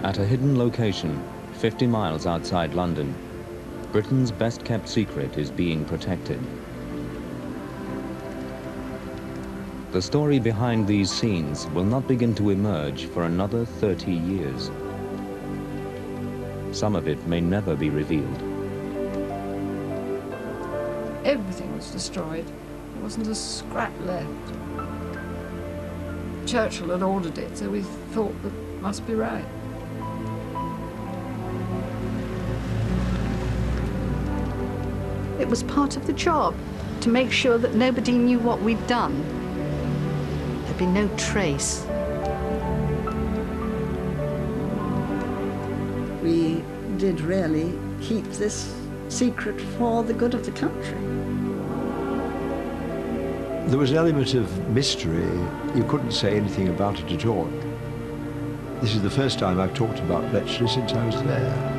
At a hidden location, 50 miles outside London, Britain's best-kept secret is being protected. The story behind these scenes will not begin to emerge for another 30 years. Some of it may never be revealed. Everything was destroyed. There wasn't a scrap left. Churchill had ordered it, so we thought that must be right. It was part of the job to make sure that nobody knew what we'd done. There'd be no trace. We did really keep this secret for the good of the country. There was an element of mystery. You couldn't say anything about it at all. This is the first time I've talked about Bletchley since I was there.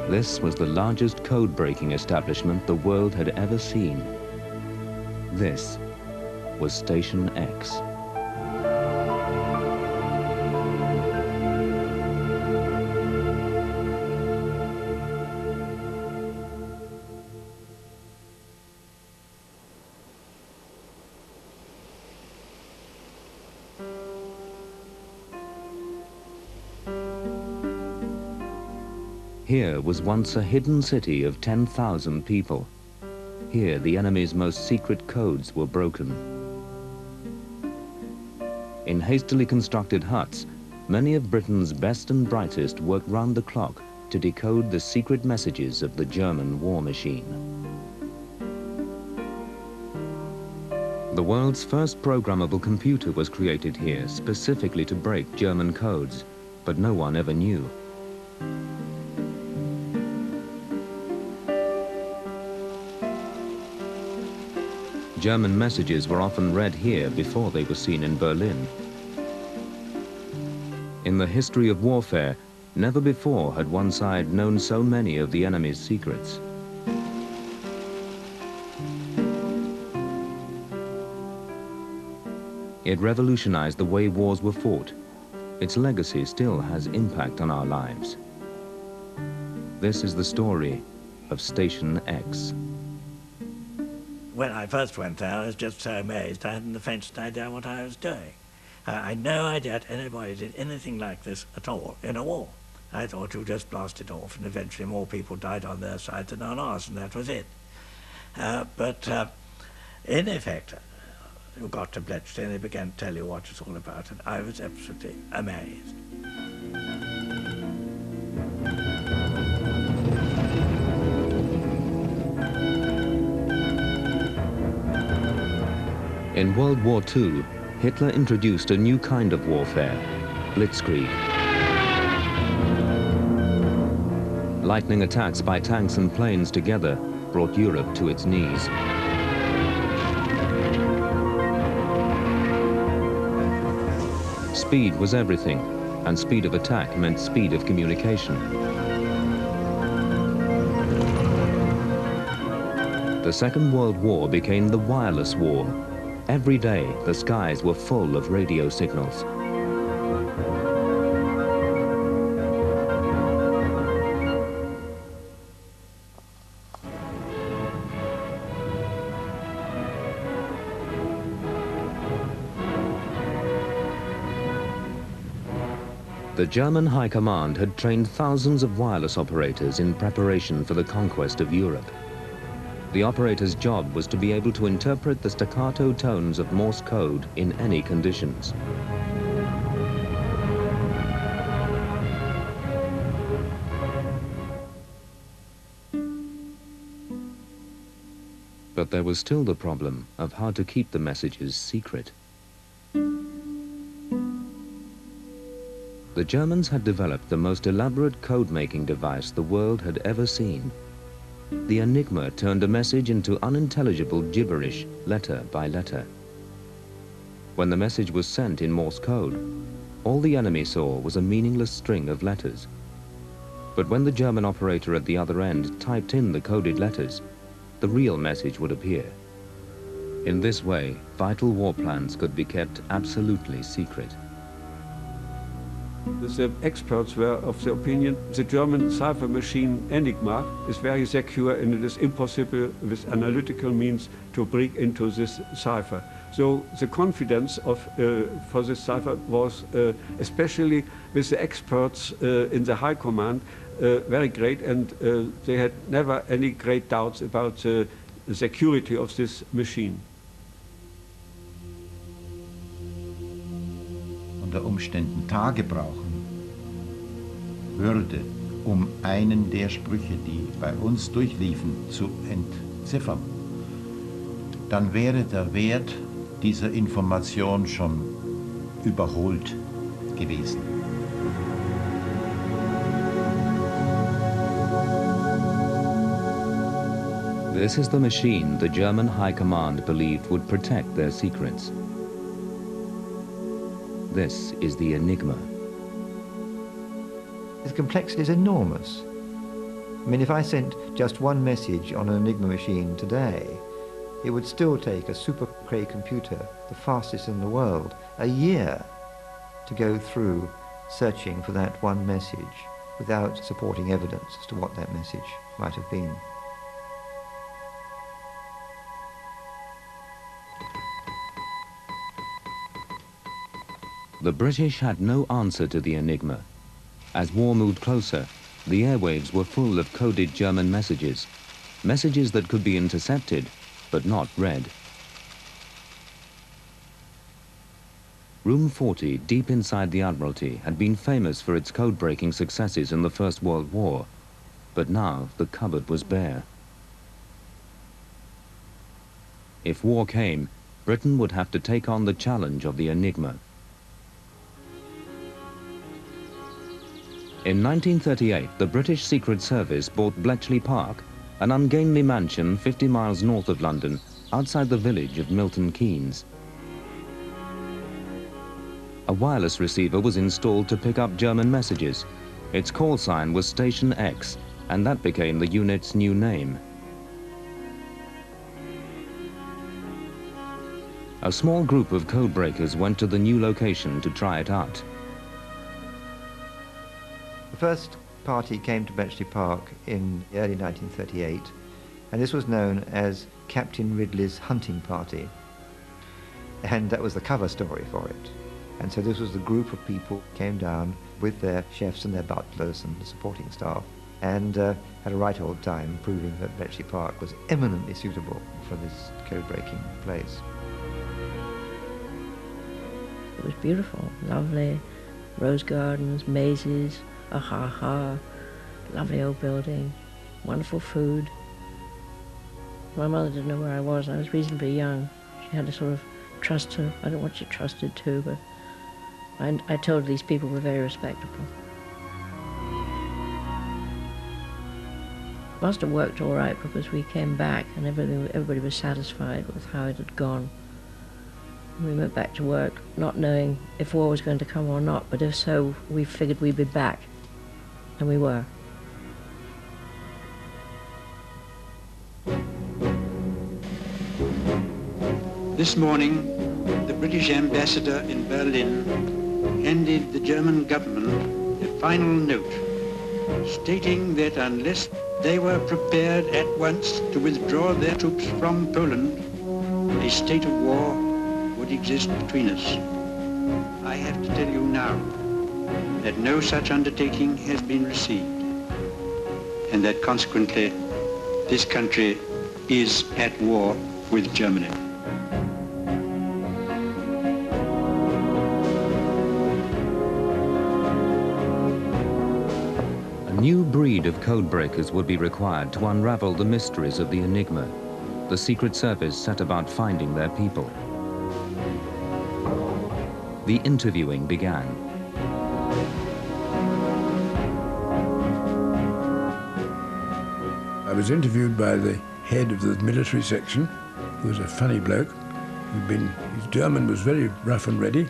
This was the largest code-breaking establishment the world had ever seen. This was Station X. Here was once a hidden city of 10,000 people. Here, the enemy's most secret codes were broken. In hastily constructed huts, many of Britain's best and brightest worked round the clock to decode the secret messages of the German war machine. The world's first programmable computer was created here specifically to break German codes, but no one ever knew. German messages were often read here before they were seen in Berlin. In the history of warfare, never before had one side known so many of the enemy's secrets. It revolutionized the way wars were fought. Its legacy still has impact on our lives. This is the story of Station X. When I first went there, I was just so amazed. I hadn't the faintest idea what I was doing. I had no idea that anybody did anything like this at all in a war. I thought you just blast it off, and eventually more people died on their side than on ours, and that was it. But in effect, you got to Bletchley, and they began to tell you what it's all about, and I was absolutely amazed. In World War II, Hitler introduced a new kind of warfare, blitzkrieg. Lightning attacks by tanks and planes together brought Europe to its knees. Speed was everything, and speed of attack meant speed of communication. The Second World War became the wireless war. Every day, the skies were full of radio signals. The German High Command had trained thousands of wireless operators in preparation for the conquest of Europe. The operator's job was to be able to interpret the staccato tones of Morse code in any conditions. But there was still the problem of how to keep the messages secret. The Germans had developed the most elaborate code-making device the world had ever seen. The Enigma turned a message into unintelligible gibberish, letter by letter. When the message was sent in Morse code, all the enemy saw was a meaningless string of letters. But when the German operator at the other end typed in the coded letters, the real message would appear. In this way, vital war plans could be kept absolutely secret. The experts were of the opinion the German cipher machine Enigma is very secure and it is impossible with analytical means to break into this cipher. So the confidence for this cipher was, especially with the experts in the high command, very great, and they had never any great doubts about the security of this machine. Unter Umständen Tage brauchen würde, um einen der Sprüche, die bei uns durchliefen, zu entziffern, dann wäre der Wert dieser Information schon überholt gewesen. This is the machine the German High Command believed would protect their secrets. This is the Enigma. The complexity is enormous. I mean, if I sent just one message on an Enigma machine today, it would still take a super Cray computer, the fastest in the world, a year to go through searching for that one message without supporting evidence as to what that message might have been. The British had no answer to the Enigma. As war moved closer, the airwaves were full of coded German messages, messages that could be intercepted, but not read. Room 40, deep inside the Admiralty, had been famous for its code-breaking successes in the First World War, but now the cupboard was bare. If war came, Britain would have to take on the challenge of the Enigma. In 1938, the British Secret Service bought Bletchley Park, an ungainly mansion 50 miles north of London, outside the village of Milton Keynes. A wireless receiver was installed to pick up German messages. Its call sign was Station X, and that became the unit's new name. A small group of code breakers went to the new location to try it out. The first party came to Bletchley Park in early 1938, and this was known as Captain Ridley's hunting party. And that was the cover story for it. And so this was the group of people who came down with their chefs and their butlers and the supporting staff, and had a right old time proving that Bletchley Park was eminently suitable for this code-breaking place. It was beautiful, lovely, rose gardens, mazes, lovely old building, wonderful food. My mother didn't know where I was reasonably young. She had to sort of trust her. I don't know what she trusted to, but I told her these people were very respectable. Must have worked all right because we came back and everybody was satisfied with how it had gone. We went back to work, not knowing if war was going to come or not, but if so, we figured we'd be back. And we were. This morning, the British ambassador in Berlin handed the German government a final note stating that unless they were prepared at once to withdraw their troops from Poland, a state of war would exist between us. I have to tell you now that no such undertaking has been received, and that consequently this country is at war with Germany. A new breed of code breakers would be required to unravel the mysteries of the Enigma. The Secret Service set about finding their people. The interviewing began. I was interviewed by the head of the military section, who was a funny bloke. His German was very rough and ready.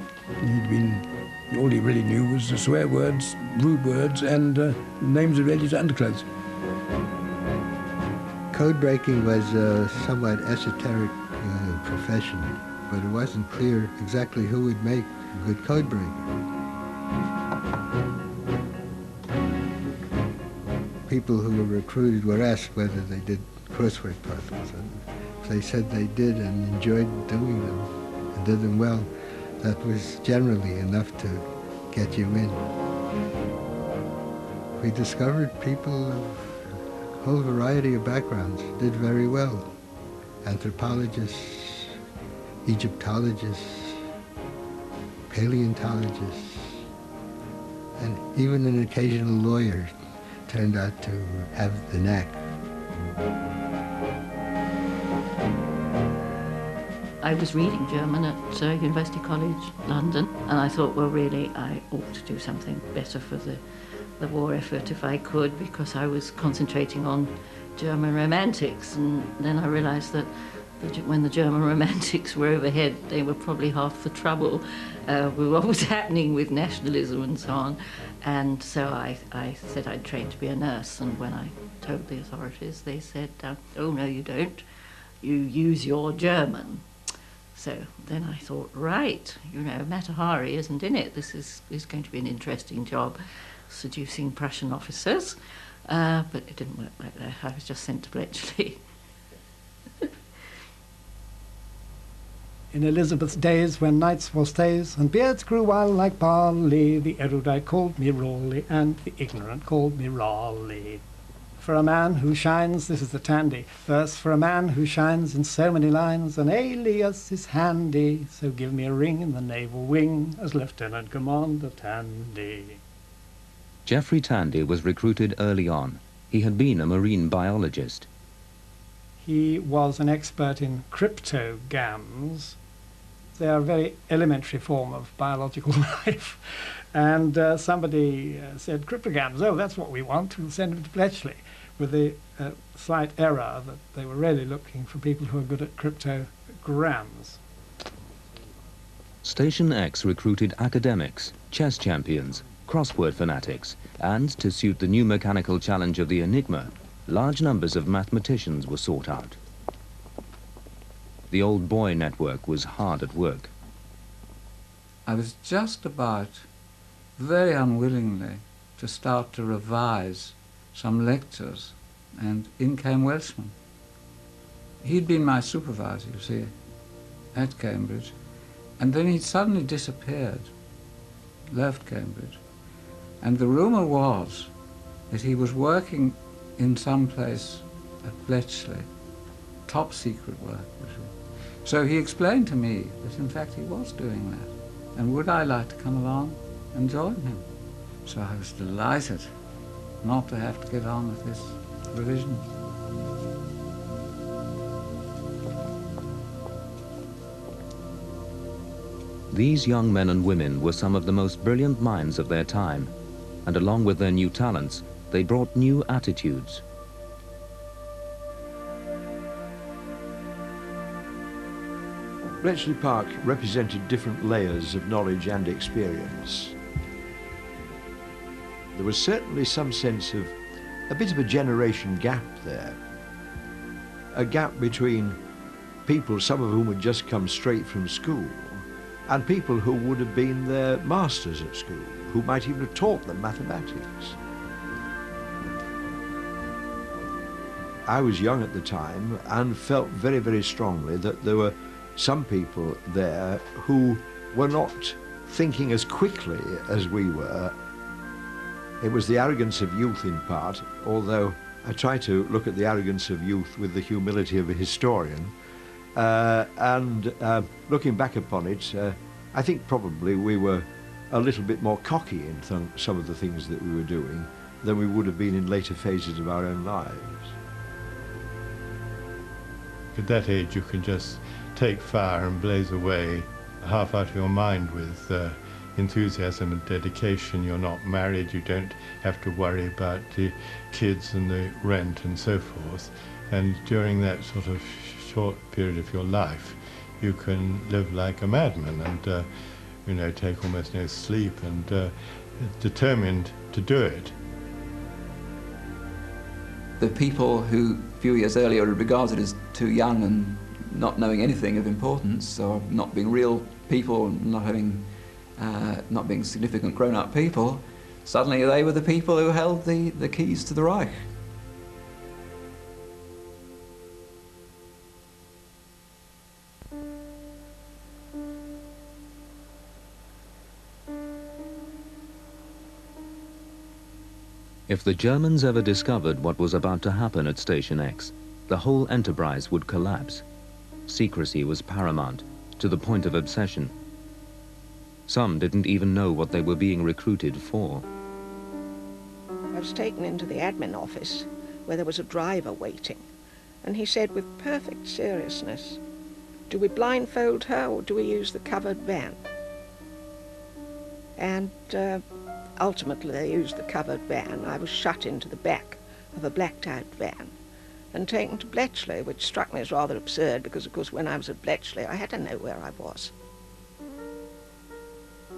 All he really knew was the swear words, rude words, and names of ladies' underclothes. Code breaking was a somewhat esoteric profession, but it wasn't clear exactly who would make a good code breaker. People who were recruited were asked whether they did crossword puzzles, and if they said they did and enjoyed doing them and did them well, that was generally enough to get you in. We discovered people of a whole variety of backgrounds did very well. Anthropologists, Egyptologists, paleontologists, and even an occasional lawyer turned out to have the knack. I was reading German at University College London, and I thought, well, really, I ought to do something better for the war effort if I could, because I was concentrating on German romantics, and then I realized that when the German romantics were overhead, they were probably half the trouble with what was happening with nationalism and so on. And so I said I'd train to be a nurse, and when I told the authorities, they said, oh, no, you don't. You use your German. So then I thought, right, you know, Mata Hari isn't in it. This is going to be an interesting job, seducing Prussian officers. But it didn't work like that. I was just sent to Bletchley. In Elizabeth's days, when nights was days, and beards grew wild like barley, the erudite called me Rawley, and the ignorant called me Raleigh. For a man who shines, this is the Tandy verse, for a man who shines in so many lines, an alias is handy, so give me a ring in the naval wing as Lieutenant Commander Tandy. Geoffrey Tandy was recruited early on. He had been a marine biologist. He was an expert in cryptogams. They are a very elementary form of biological life. And somebody said, cryptogams, oh, that's what we want, we'll send them to Bletchley, with the slight error that they were really looking for people who are good at cryptograms. Station X recruited academics, chess champions, crossword fanatics, and, to suit the new mechanical challenge of the Enigma, large numbers of mathematicians were sought out. The old boy network was hard at work. I was just about, very unwillingly, to start to revise some lectures, and in came Welshman. He'd been my supervisor, you see, at Cambridge, and then he suddenly disappeared, left Cambridge, and the rumour was that he was working in some place at Bletchley, top secret work. So he explained to me that in fact he was doing that, and would I like to come along and join him? So I was delighted not to have to get on with this revision. These young men and women were some of the most brilliant minds of their time, and along with their new talents, they brought new attitudes. Bletchley Park represented different layers of knowledge and experience. There was certainly some sense of a bit of a generation gap there. A gap between people, some of whom had just come straight from school, and people who would have been their masters at school, who might even have taught them mathematics. I was young at the time and felt very, very strongly that there were some people there who were not thinking as quickly as we were. It was the arrogance of youth in part, although I try to look at the arrogance of youth with the humility of a historian. Looking back upon it, I think probably we were a little bit more cocky in some of the things that we were doing than we would have been in later phases of our own lives. At that age, you can just take fire and blaze away half out of your mind with enthusiasm and dedication. You're not married, you don't have to worry about the kids and the rent and so forth. And during that sort of short period of your life, you can live like a madman and, you know, take almost no sleep and determined to do it. The people who a few years earlier were regarded as too young and not knowing anything of importance, or not being real people, not being significant grown-up people, suddenly they were the people who held the keys to the Reich. If the Germans ever discovered what was about to happen at Station X, the whole enterprise would collapse. Secrecy was paramount, to the point of obsession. Some didn't even know what they were being recruited for. I was taken into the admin office, where there was a driver waiting, and he said with perfect seriousness, "Do we blindfold her or do we use the covered van?" And ultimately they used the covered van. I was shut into the back of a blacked-out van and taken to Bletchley, which struck me as rather absurd because, of course, when I was at Bletchley I had to know where I was.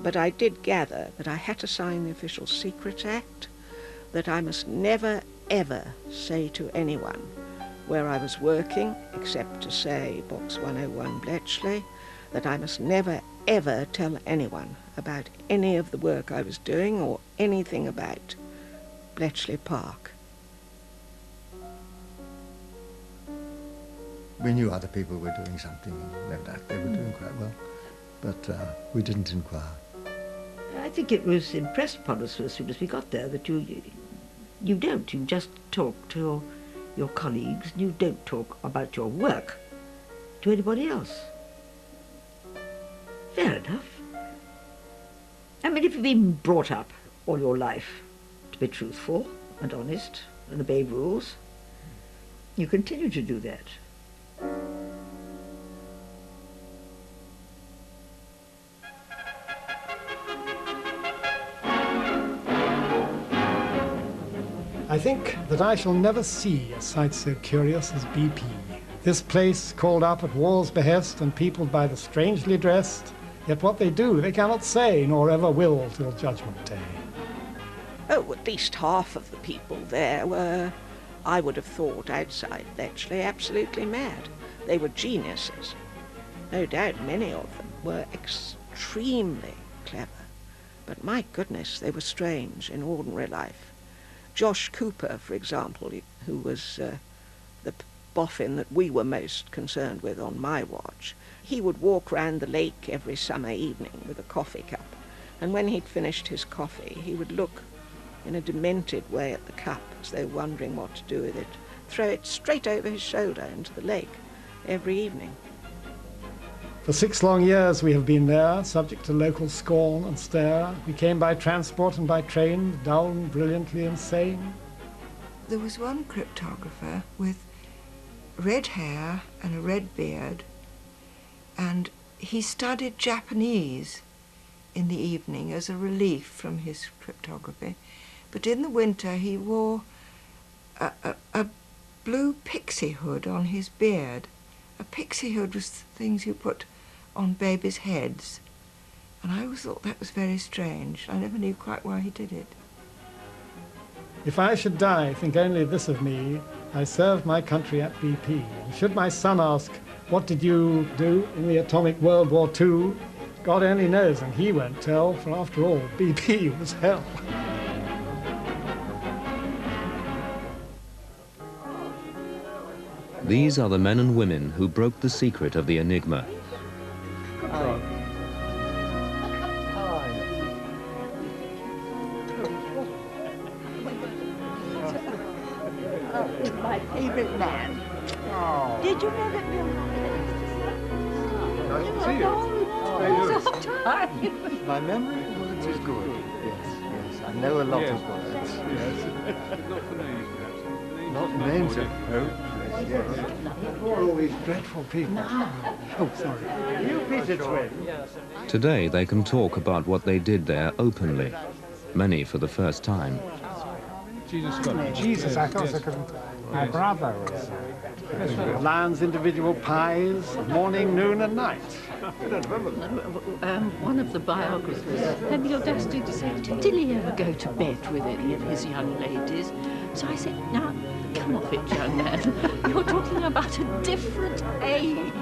But I did gather that I had to sign the Official Secrets Act, that I must never, ever say to anyone where I was working, except to say Box 101 Bletchley, that I must never, ever tell anyone about any of the work I was doing or anything about Bletchley Park. We knew other people were doing something, and no doubt they were doing quite well, but we didn't inquire. I think it was impressed upon us as soon as we got there that you just talk to your colleagues, and you don't talk about your work to anybody else. Fair enough. I mean, if you've been brought up all your life to be truthful and honest and obey rules, you continue to do that. I think that I shall never see a sight so curious as BP. This place called up at war's behest and peopled by the strangely dressed, yet what they do they cannot say, nor ever will till Judgment Day. Oh, at least half of the people there were, I would have thought, outside Bletchley, absolutely mad. They were geniuses. No doubt many of them were extremely clever. But my goodness, they were strange in ordinary life. Josh Cooper, for example, who was the boffin that we were most concerned with on my watch, he would walk round the lake every summer evening with a coffee cup, and when he'd finished his coffee he would look in a demented way at the cup as though wondering what to do with it, throw it straight over his shoulder into the lake every evening. For 6 long years we have been there, subject to local scorn and stare. We came by transport and by train, dull, brilliantly insane. There was one cryptographer with red hair and a red beard, and he studied Japanese in the evening as a relief from his cryptography. But in the winter he wore a blue pixie hood on his beard. A pixie hood was the things you put on babies' heads, and I always thought that was very strange. I never knew quite why he did it. If I should die, think only this of me, I served my country at BP. And should my son ask, what did you do in the atomic World War II? God only knows, and he won't tell, for after all, BP was hell. These are the men and women who broke the secret of the Enigma. My favourite man. Oh. Did you know that Bill Nice to see you. so time. My memory of words is good. Yes, I know a lot of words. Yes. Not for names, perhaps. Not names of yes. For all these dreadful people. Oh, sorry. You Peter Twin. Today they can talk about what they did there openly, many for the first time. Jesus, I thought I couldn't. My brother was Lion's individual pies, morning, noon and night. One of the biographers had the audacity to say, did he ever go to bed with any of his young ladies? So I said, now, come off it, young man. You're talking about a different age.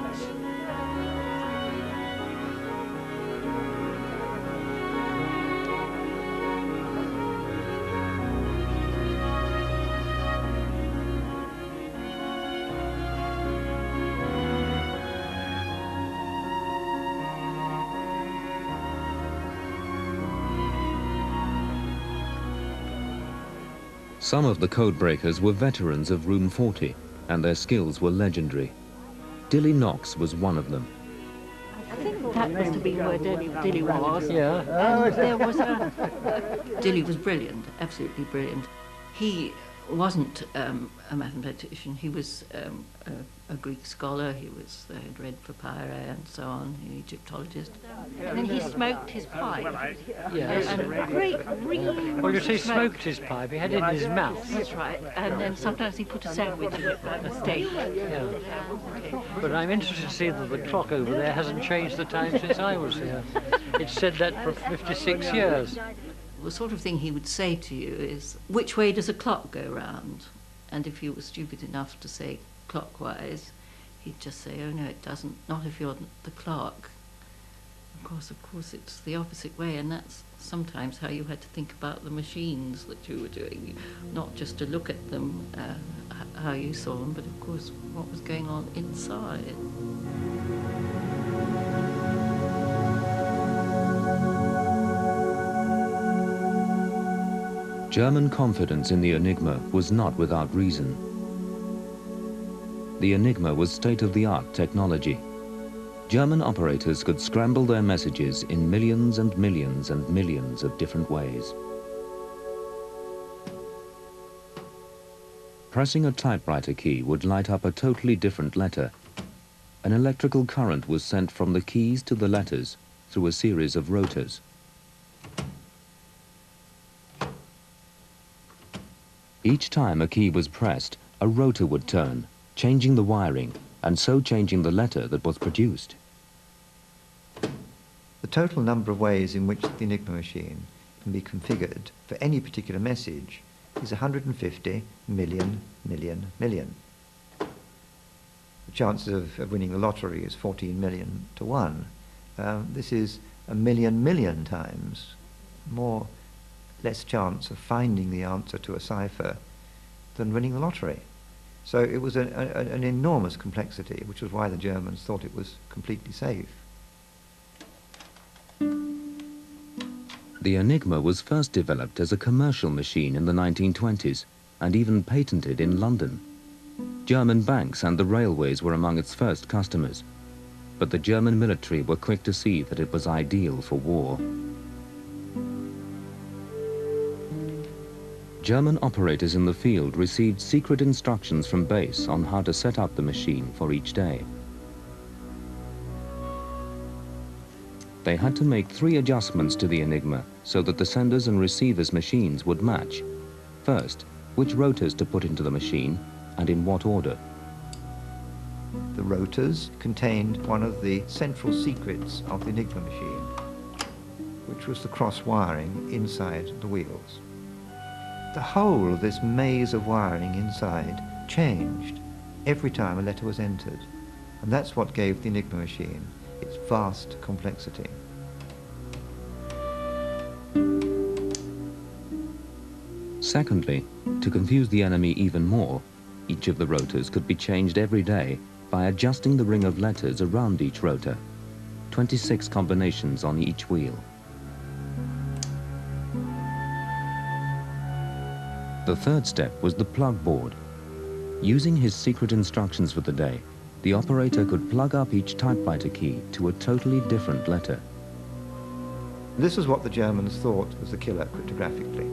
Some of the code breakers were veterans of Room 40, and their skills were legendary. Dilly Knox was one of them. I think that must have been where Dilly was. Yeah. And there was Dilly was brilliant, absolutely brilliant. He wasn't a mathematician. He was a Greek scholar. He was had read papyri and so on, an Egyptologist. And then he smoked his pipe. Yes. And a great ring. Well, you say smoked his pipe. He had it in his mouth. That's right. And then sometimes he put a sandwich in it, like a steak. Yeah. But I'm interested to see that the clock over there hasn't changed the time since I was here. It's said that for 56 years. The sort of thing he would say to you is, which way does a clock go round? And if you were stupid enough to say clockwise, he'd just say, oh no, it doesn't, not if you're the clock. Of course, it's the opposite way, and that's sometimes how you had to think about the machines that you were doing, not just to look at them, how you saw them, but of course what was going on inside. German confidence in the Enigma was not without reason. The Enigma was state-of-the-art technology. German operators could scramble their messages in millions and millions and millions of different ways. Pressing a typewriter key would light up a totally different letter. An electrical current was sent from the keys to the letters through a series of rotors. Each time a key was pressed, a rotor would turn, changing the wiring, and so changing the letter that was produced. The total number of ways in which the Enigma machine can be configured for any particular message is 150 million. The chances of winning the lottery is 14 million to 1. This is a million times more less chance of finding the answer to a cipher than winning the lottery. So it was an enormous complexity, which was why the Germans thought it was completely safe. The Enigma was first developed as a commercial machine in the 1920s and even patented in London. German banks and the railways were among its first customers, but the German military were quick to see that it was ideal for war. German operators in the field received secret instructions from base on how to set up the machine for each day. They had to make 3 adjustments to the Enigma so that the senders and receivers' machines would match. First, which rotors to put into the machine and in what order. The rotors contained one of the central secrets of the Enigma machine, which was the cross-wiring inside the wheels. The whole of this maze of wiring inside changed every time a letter was entered, and that's what gave the Enigma machine its vast complexity. Secondly, to confuse the enemy even more, each of the rotors could be changed every day by adjusting the ring of letters around each rotor, 26 combinations on each wheel. The third step was the plug board. Using his secret instructions for the day, the operator could plug up each typewriter key to a totally different letter. This is what the Germans thought was the killer cryptographically.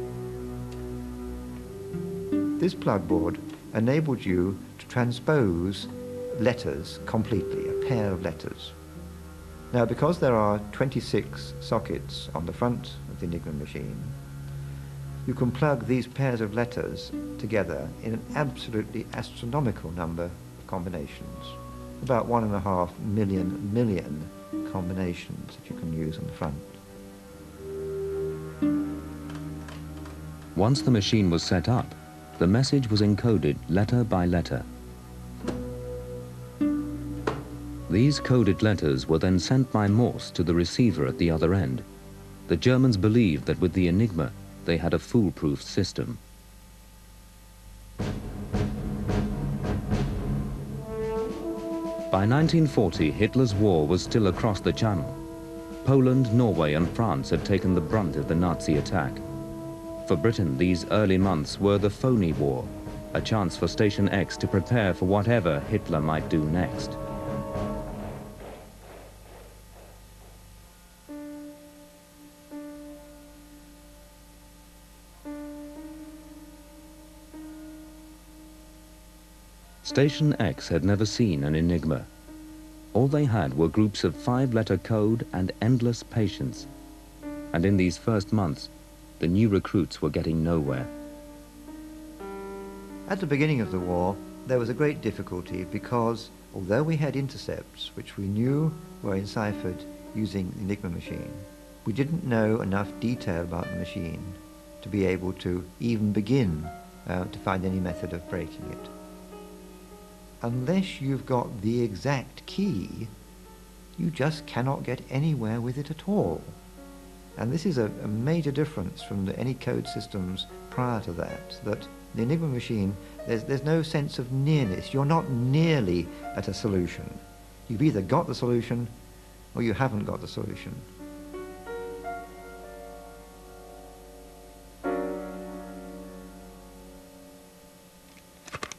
This plug board enabled you to transpose letters completely, a pair of letters. Now, because there are 26 sockets on the front of the Enigma machine, you can plug these pairs of letters together in an absolutely astronomical number of combinations. About 1.5 million combinations that you can use on the front. Once the machine was set up, the message was encoded letter by letter. These coded letters were then sent by Morse to the receiver at the other end. The Germans believed that with the Enigma, they had a foolproof system. By 1940, Hitler's war was still across the Channel. Poland, Norway and France had taken the brunt of the Nazi attack. For Britain, these early months were the phony war, a chance for Station X to prepare for whatever Hitler might do next. Station X had never seen an Enigma. All they had were groups of 5-letter code and endless patience. And in these first months, the new recruits were getting nowhere. At the beginning of the war, there was a great difficulty because although we had intercepts which we knew were enciphered using the Enigma machine, we didn't know enough detail about the machine to be able to even begin to find any method of breaking it. Unless you've got the exact key, you just cannot get anywhere with it at all. And this is a major difference from any code systems prior to that the Enigma machine, there's no sense of nearness. You're not nearly at a solution. You've either got the solution or you haven't got the solution.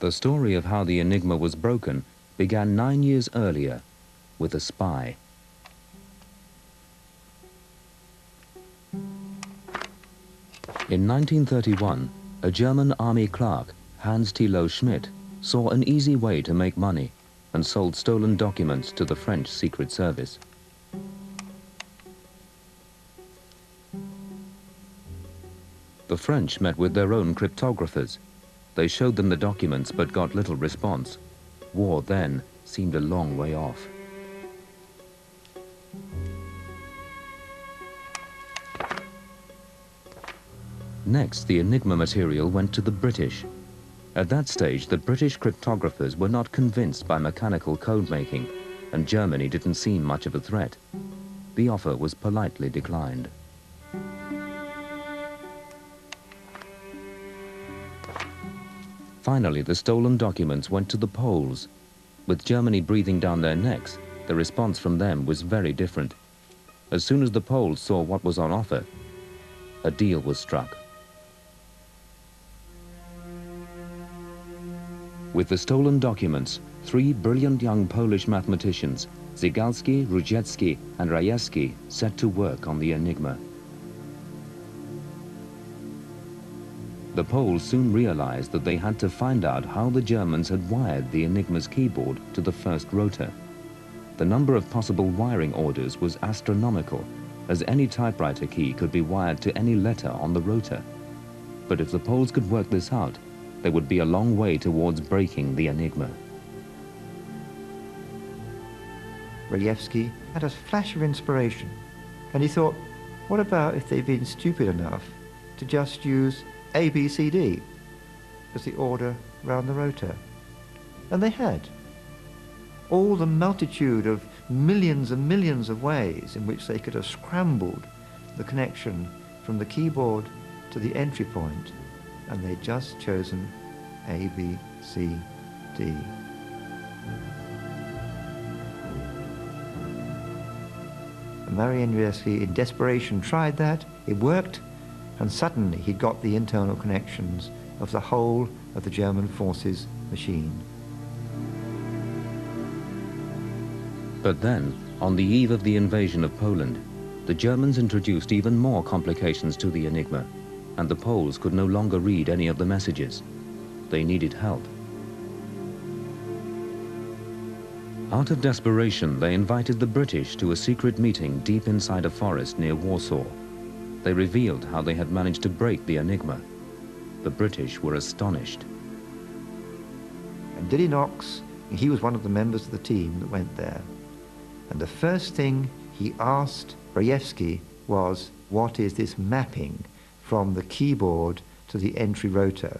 The story of how the Enigma was broken began 9 years earlier with a spy. In 1931, a German army clerk, Hans Thilo Schmidt, saw an easy way to make money and sold stolen documents to the French Secret Service. The French met with their own cryptographers. They showed them the documents but got little response. War then seemed a long way off. Next, the Enigma material went to the British. At that stage, the British cryptographers were not convinced by mechanical code making, and Germany didn't seem much of a threat. The offer was politely declined. Finally, the stolen documents went to the Poles. With Germany breathing down their necks, the response from them was very different. As soon as the Poles saw what was on offer, a deal was struck. With the stolen documents, 3 brilliant young Polish mathematicians, Zygalski, Rudziecki, and Rajewski, set to work on the Enigma. The Poles soon realized that they had to find out how the Germans had wired the Enigma's keyboard to the first rotor. The number of possible wiring orders was astronomical, as any typewriter key could be wired to any letter on the rotor. But if the Poles could work this out, they would be a long way towards breaking the Enigma. Rajewski had a flash of inspiration, and he thought, what about if they'd been stupid enough to just use ABCD as the order round the rotor? And they had. All the multitude of millions and millions of ways in which they could have scrambled the connection from the keyboard to the entry point, and they'd just chosen A, B, C, D. And Marian Rajewski, in desperation, tried that. It worked, and suddenly he got the internal connections of the whole of the German forces machine. But then, on the eve of the invasion of Poland, the Germans introduced even more complications to the Enigma, and the Poles could no longer read any of the messages. They needed help. Out of desperation, they invited the British to a secret meeting deep inside a forest near Warsaw. They revealed how they had managed to break the Enigma. The British were astonished. And Diddy Knox, he was one of the members of the team that went there. And the first thing he asked Rajewski was, what is this mapping from the keyboard to the entry rotor?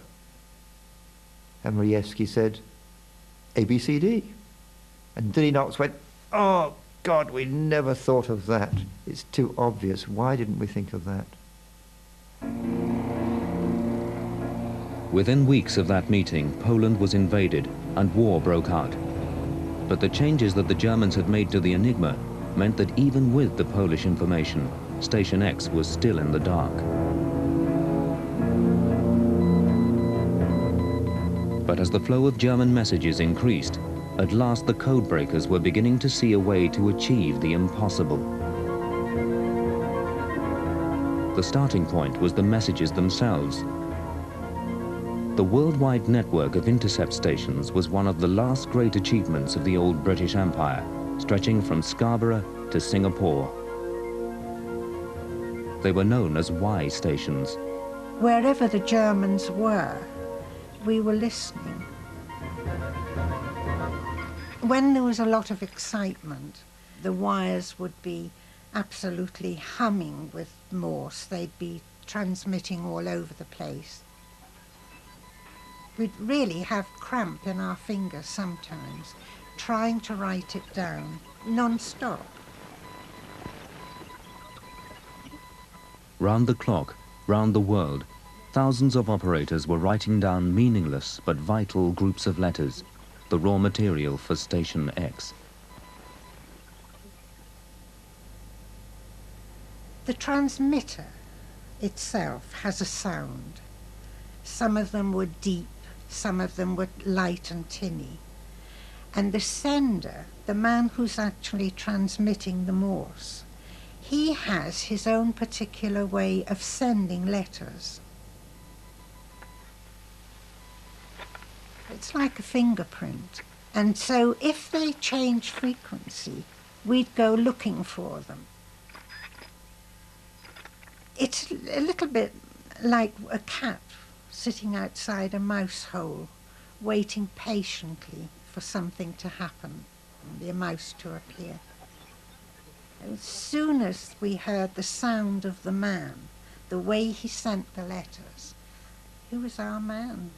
And Rajewski said, ABCD. And Diddy Knox went, oh God, we never thought of that. It's too obvious. Why didn't we think of that? Within weeks of that meeting, Poland was invaded and war broke out. But the changes that the Germans had made to the Enigma meant that even with the Polish information, Station X was still in the dark. But as the flow of German messages increased, at last the codebreakers were beginning to see a way to achieve the impossible. The starting point was the messages themselves. The worldwide network of intercept stations was one of the last great achievements of the old British Empire, stretching from Scarborough to Singapore. They were known as Y stations. Wherever the Germans were, we were listening. When there was a lot of excitement, the wires would be absolutely humming with Morse. They'd be transmitting all over the place. We'd really have cramp in our fingers sometimes, trying to write it down, non-stop. Round the clock, round the world, thousands of operators were writing down meaningless but vital groups of letters, the raw material for Station X. The transmitter itself has a sound. Some of them were deep, some of them were light and tinny. And the sender, the man who's actually transmitting the Morse, he has his own particular way of sending letters. It's like a fingerprint. And so if they change frequency, we'd go looking for them. It's a little bit like a cat sitting outside a mouse hole, waiting patiently for something to happen, the mouse to appear. As soon as we heard the sound of the man, the way he sent the letters, he was our man.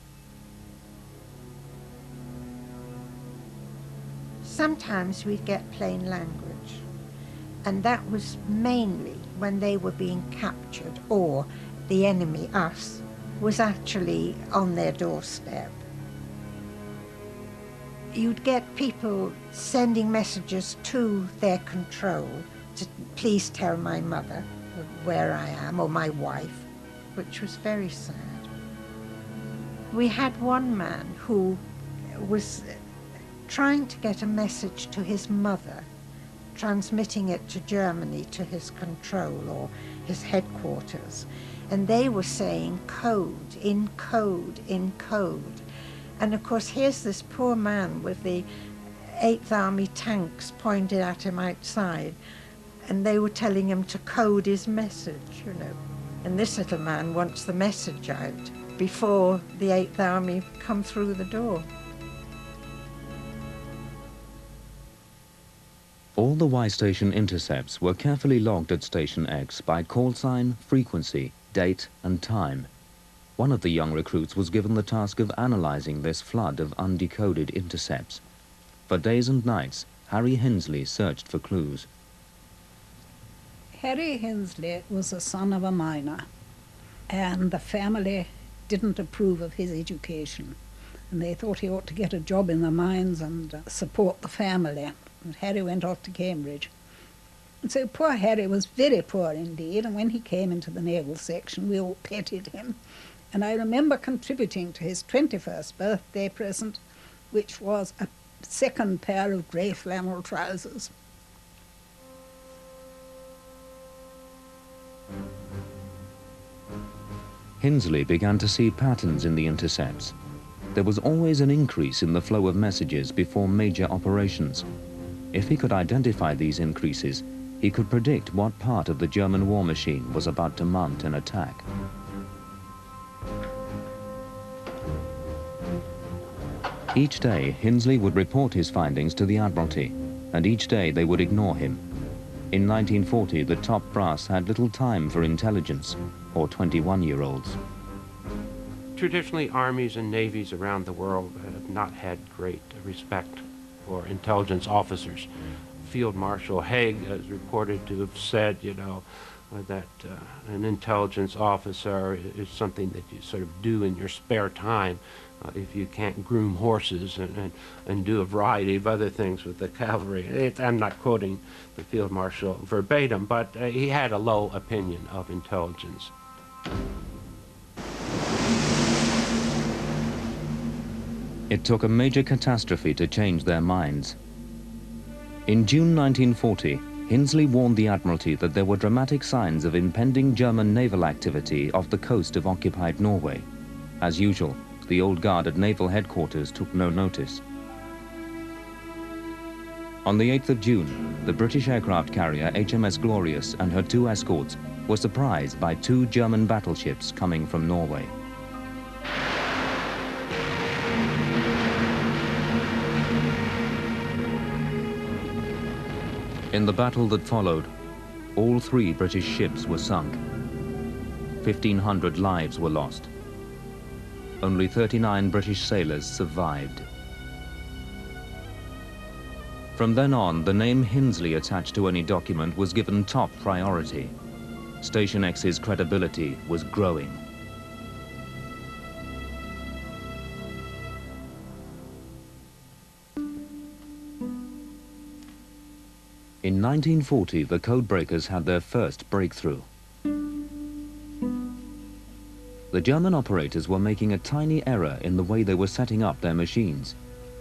Sometimes we'd get plain language, and that was mainly when they were being captured or the enemy, us, was actually on their doorstep. You'd get people sending messages to their control to please tell my mother where I am, or my wife, which was very sad. We had one man who was trying to get a message to his mother, transmitting it to Germany, to his control or his headquarters. And they were saying code, in code, in code. And of course, here's this poor man with the 8th Army tanks pointed at him outside, and they were telling him to code his message, you know. And this little man wants the message out before the 8th Army come through the door. All the Y station intercepts were carefully logged at Station X by call sign, frequency, date and time. One of the young recruits was given the task of analyzing this flood of undecoded intercepts. For days and nights, Harry Hensley searched for clues. Harry Hensley was the son of a miner, and the family didn't approve of his education, and they thought he ought to get a job in the mines and support the family. And Harry went off to Cambridge. And so poor Harry was very poor indeed, and when he came into the naval section, we all petted him. And I remember contributing to his 21st birthday present, which was a second pair of grey flannel trousers. Hensley began to see patterns in the intercepts. There was always an increase in the flow of messages before major operations. If he could identify these increases, he could predict what part of the German war machine was about to mount an attack. Each day, Hensley would report his findings to the Admiralty, and each day they would ignore him. In 1940, the top brass had little time for intelligence, or 21-year-olds. Traditionally, armies and navies around the world have not had great respect for intelligence officers. Field Marshal Haig is reported to have said, you know, that an intelligence officer is something that you sort of do in your spare time if you can't groom horses and do a variety of other things with the cavalry. I'm not quoting the Field Marshal verbatim, but he had a low opinion of intelligence. It took a major catastrophe to change their minds. In June 1940, Hinsley warned the Admiralty that there were dramatic signs of impending German naval activity off the coast of occupied Norway. As usual, the old guard at naval headquarters took no notice. On the 8th of June, the British aircraft carrier HMS Glorious and her 2 escorts were surprised by 2 German battleships coming from Norway. In the battle that followed, all 3 British ships were sunk. 1,500 lives were lost. Only 39 British sailors survived. From then on, the name Hinsley attached to any document was given top priority. Station X's credibility was growing. In 1940, the codebreakers had their first breakthrough. The German operators were making a tiny error in the way they were setting up their machines.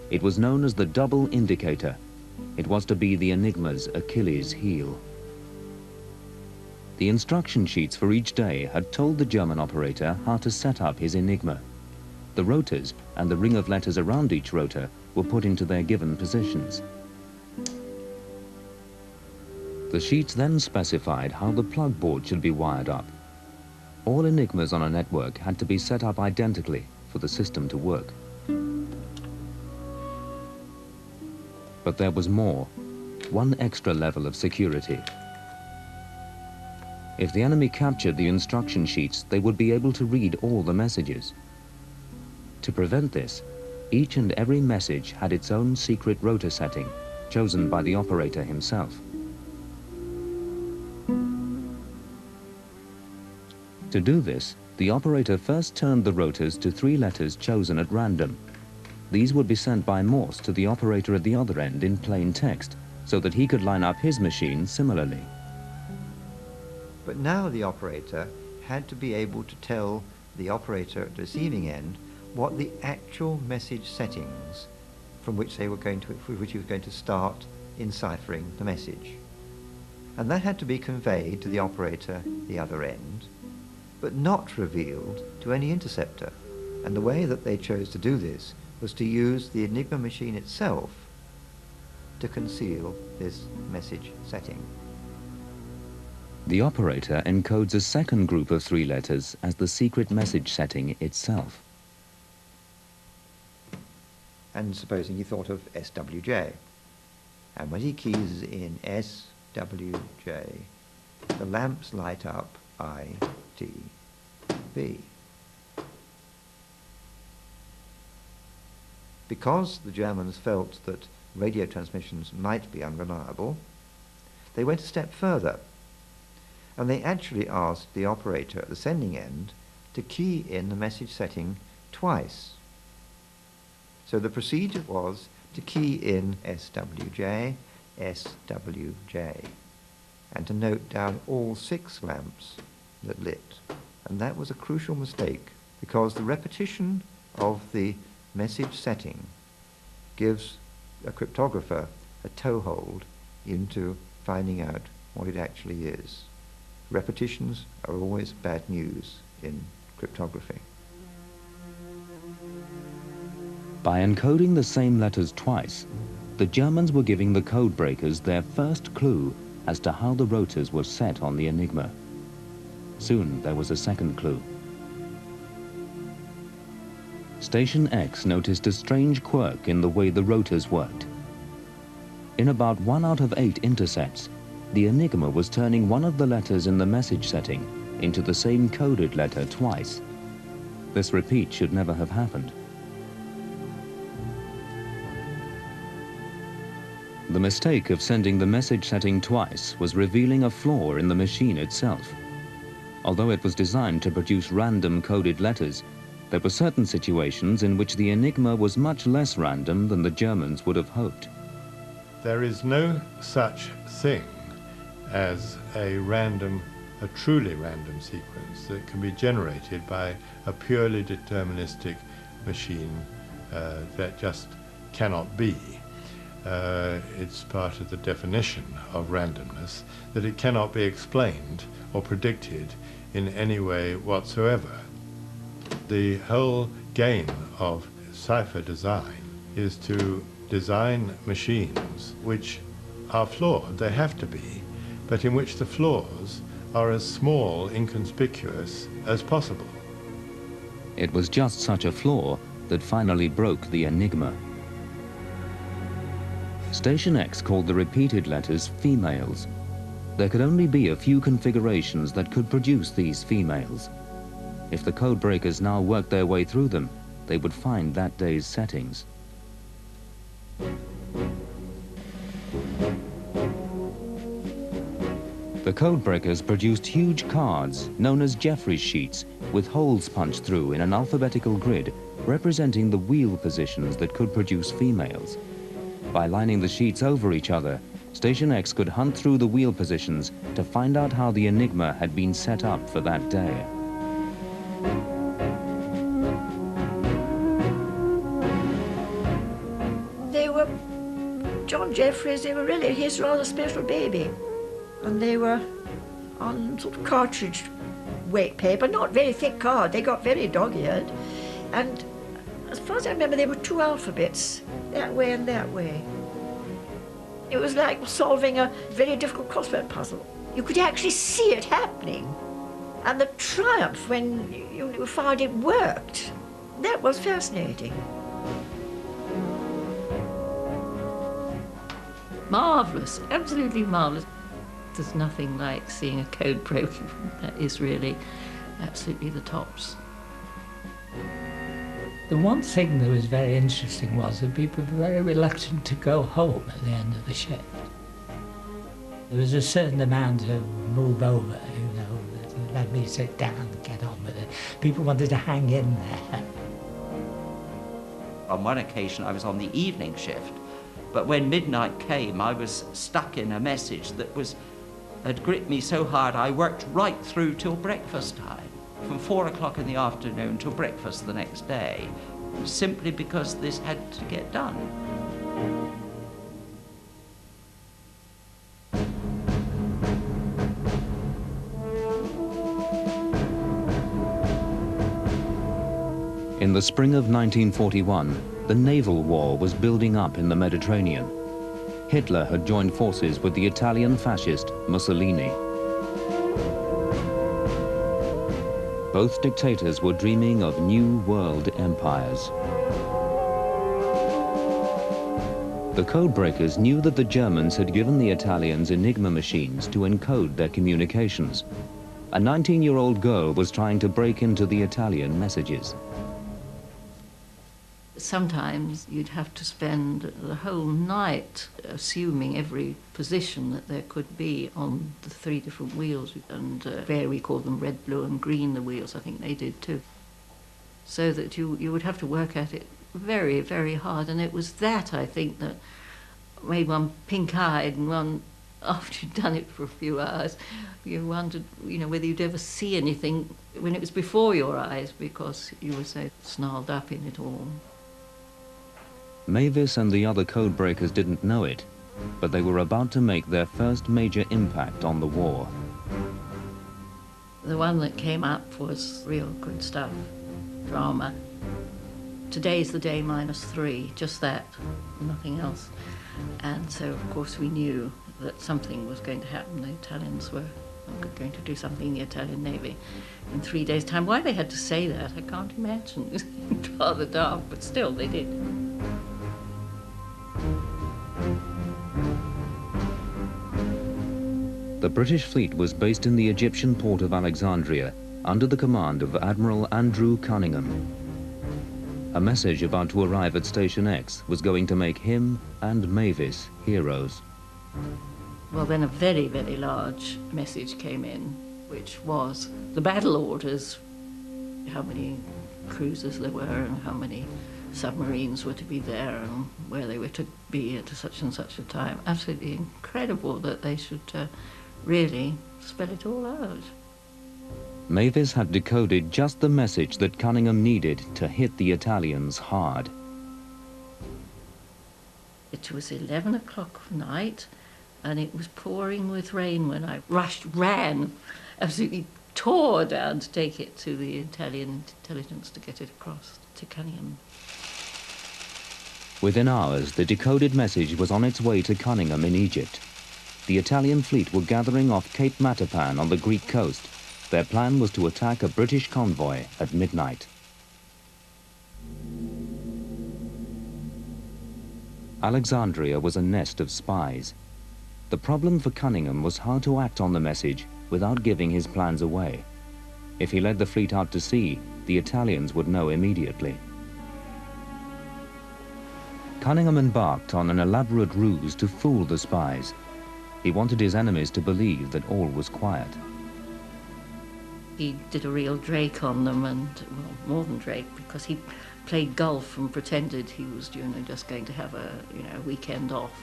It was known as the double indicator. It was to be the Enigma's Achilles heel. The instruction sheets for each day had told the German operator how to set up his Enigma. The rotors and the ring of letters around each rotor were put into their given positions. The sheets then specified how the plug board should be wired up. All Enigmas on a network had to be set up identically for the system to work. But there was more, one extra level of security. If the enemy captured the instruction sheets, they would be able to read all the messages. To prevent this, each and every message had its own secret rotor setting, chosen by the operator himself. To do this, the operator first turned the rotors to 3 letters chosen at random. These would be sent by Morse to the operator at the other end in plain text, so that he could line up his machine similarly. But now the operator had to be able to tell the operator at the receiving end what the actual message settings from which he was going to start enciphering the message. And that had to be conveyed to the operator at the other end, but not revealed to any interceptor. And the way that they chose to do this was to use the Enigma machine itself to conceal this message setting. The operator encodes a second group of 3 letters as the secret message setting itself. And supposing he thought of SWJ. And when he keys in SWJ, the lamps light up ITB. Because the Germans felt that radio transmissions might be unreliable, they went a step further, and they actually asked the operator at the sending end to key in the message setting twice. So the procedure was to key in SWJ, SWJ, and to note down all 6 lamps that lit. And that was a crucial mistake, because the repetition of the message setting gives a cryptographer a toehold into finding out what it actually is. Repetitions are always bad news in cryptography. By encoding the same letters twice, the Germans were giving the code breakers their first clue as to how the rotors were set on the Enigma. Soon there was a second clue. Station X noticed a strange quirk in the way the rotors worked. In about 1 out of 8 intercepts, the Enigma was turning one of the letters in the message setting into the same coded letter twice. This repeat should never have happened. The mistake of sending the message setting twice was revealing a flaw in the machine itself. Although it was designed to produce random coded letters, there were certain situations in which the Enigma was much less random than the Germans would have hoped. There is no such thing as a truly random sequence that can be generated by a purely deterministic machine That just cannot be. It's part of the definition of randomness that it cannot be explained or predicted in any way whatsoever. The whole game of cipher design is to design machines which are flawed, they have to be, but in which the flaws are as small, inconspicuous as possible. It was just such a flaw that finally broke the Enigma. Station X called the repeated letters females. There could only be a few configurations that could produce these females. If the code breakers now worked their way through them, they would find that day's settings. The code breakers produced huge cards known as Jeffreys sheets with holes punched through in an alphabetical grid representing the wheel positions that could produce females. By lining the sheets over each other, Station X could hunt through the wheel positions to find out how the Enigma had been set up for that day. They were John Jeffreys, they were really his rather special baby. And they were on sort of cartridge weight paper, not very thick card, they got very dog-eared. And as far as I remember, there were 2 alphabets, that way and that way. It was like solving a very difficult crossword puzzle. You could actually see it happening. And the triumph when you found it worked, that was fascinating. Marvellous, absolutely marvellous. There's nothing like seeing a code broken. That is really absolutely the tops. The one thing that was very interesting was that people were very reluctant to go home at the end of the shift. There was a certain amount of move over, you know, let me sit down and get on with it. People wanted to hang in there. On one occasion I was on the evening shift, but when midnight came I was stuck in a message that had gripped me so hard I worked right through till breakfast time, from 4 o'clock in the afternoon till breakfast the next day, simply because this had to get done. In the spring of 1941, the naval war was building up in the Mediterranean. Hitler had joined forces with the Italian fascist Mussolini. Both dictators were dreaming of new world empires. The codebreakers knew that the Germans had given the Italians Enigma machines to encode their communications. A 19-year-old girl was trying to break into the Italian messages. Sometimes you'd have to spend the whole night assuming every position that there could be on the 3 different wheels, and there we call them red, blue and green, the wheels, I think they did too. So that you would have to work at it very, very hard, and it was that, I think, that made one pink-eyed, and one, after you'd done it for a few hours, you wondered, you know, whether you'd ever see anything when it was before your eyes, because you were so snarled up in it all. Mavis and the other codebreakers didn't know it, but they were about to make their first major impact on the war. The one that came up was real good stuff, drama. Today's the day -3, just that, nothing else. And so, of course, we knew that something was going to happen. The Italians were going to do something in the Italian Navy in 3 days' time. Why they had to say that, I can't imagine. It seemed rather daft, but still, they did. The British fleet was based in the Egyptian port of Alexandria under the command of Admiral Andrew Cunningham. A message about to arrive at Station X was going to make him and Mavis heroes. Well, then a very, very large message came in, which was the battle orders, how many cruisers there were and how many submarines were to be there and where they were to be at such and such a time. Absolutely incredible that they should really spell it all out. Mavis had decoded just the message that Cunningham needed to hit the Italians hard. It was 11 o'clock at night, and it was pouring with rain when I ran, absolutely tore down to take it to the Italian intelligence to get it across to Cunningham. Within hours, the decoded message was on its way to Cunningham in Egypt. The Italian fleet were gathering off Cape Matapan on the Greek coast. Their plan was to attack a British convoy at midnight. Alexandria was a nest of spies. The problem for Cunningham was how to act on the message without giving his plans away. If he led the fleet out to sea, the Italians would know immediately. Cunningham embarked on an elaborate ruse to fool the spies. He wanted his enemies to believe that all was quiet. He did a real Drake on them, and, well, more than Drake, because he played golf and pretended he was, just going to have a, weekend off.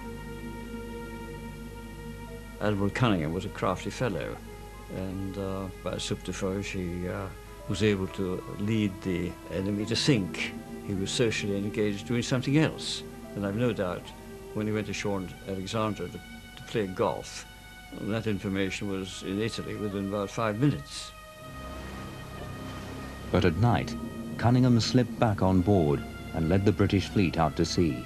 Admiral Cunningham was a crafty fellow, and by subterfuge he was able to lead the enemy to think he was socially engaged doing something else. And I've no doubt when he went ashore in Alexandria to play golf, that information was in Italy within about 5 minutes. But at night, Cunningham slipped back on board and led the British fleet out to sea,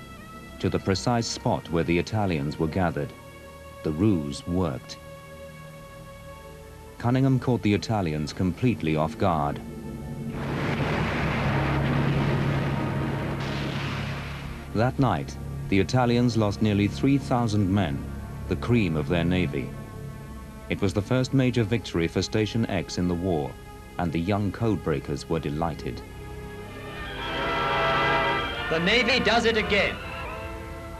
to the precise spot where the Italians were gathered. The ruse worked. Cunningham caught the Italians completely off guard. That night, the Italians lost nearly 3,000 men, the cream of their navy. It was the first major victory for Station X in the war, and the young codebreakers were delighted. The Navy does it again.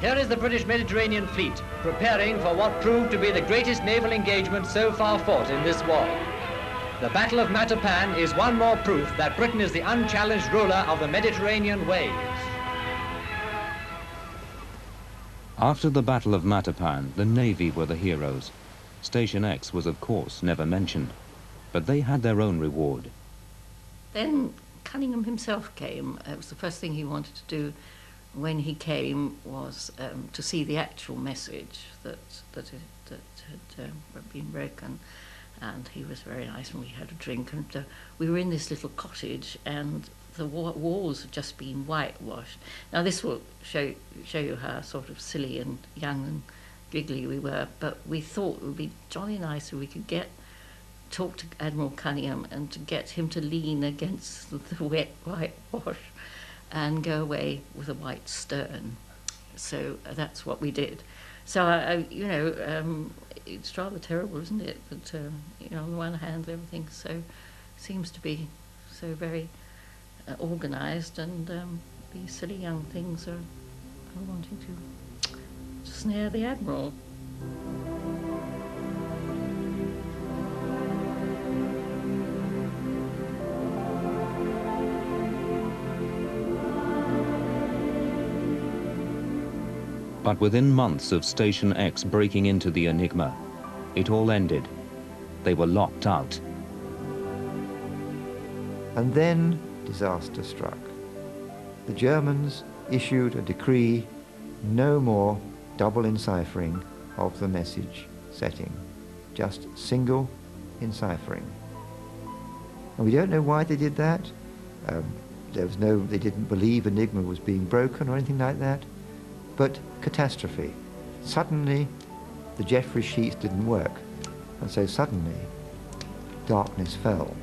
Here is the British Mediterranean fleet, preparing for what proved to be the greatest naval engagement so far fought in this war. The Battle of Matapan is one more proof that Britain is the unchallenged ruler of the Mediterranean waves. After the Battle of Matapan, the Navy were the heroes. Station X was, of course, never mentioned, but they had their own reward. Then Cunningham himself came. It was the first thing he wanted to do when he came was to see the actual message that had been broken. And he was very nice, and we had a drink, and we were in this little cottage, and the walls had just been whitewashed. Now this will show you how sort of silly and young and giggly we were, but we thought it would be jolly nice if we could talk to Admiral Cunningham and to get him to lean against the wet whitewash and go away with a white stern. So that's what we did. So it's rather terrible, isn't it? That on the one hand, everything seems to be so very organised, and these silly young things are wanting to snare the Admiral. But within months of Station X breaking into the Enigma, it all ended. They were locked out. And then disaster struck. The Germans issued a decree, no more double enciphering of the message setting, just single enciphering. And we don't know why they did that. They didn't believe Enigma was being broken or anything like that. But catastrophe. Suddenly, the Jeffrey sheets didn't work, and so suddenly, darkness fell.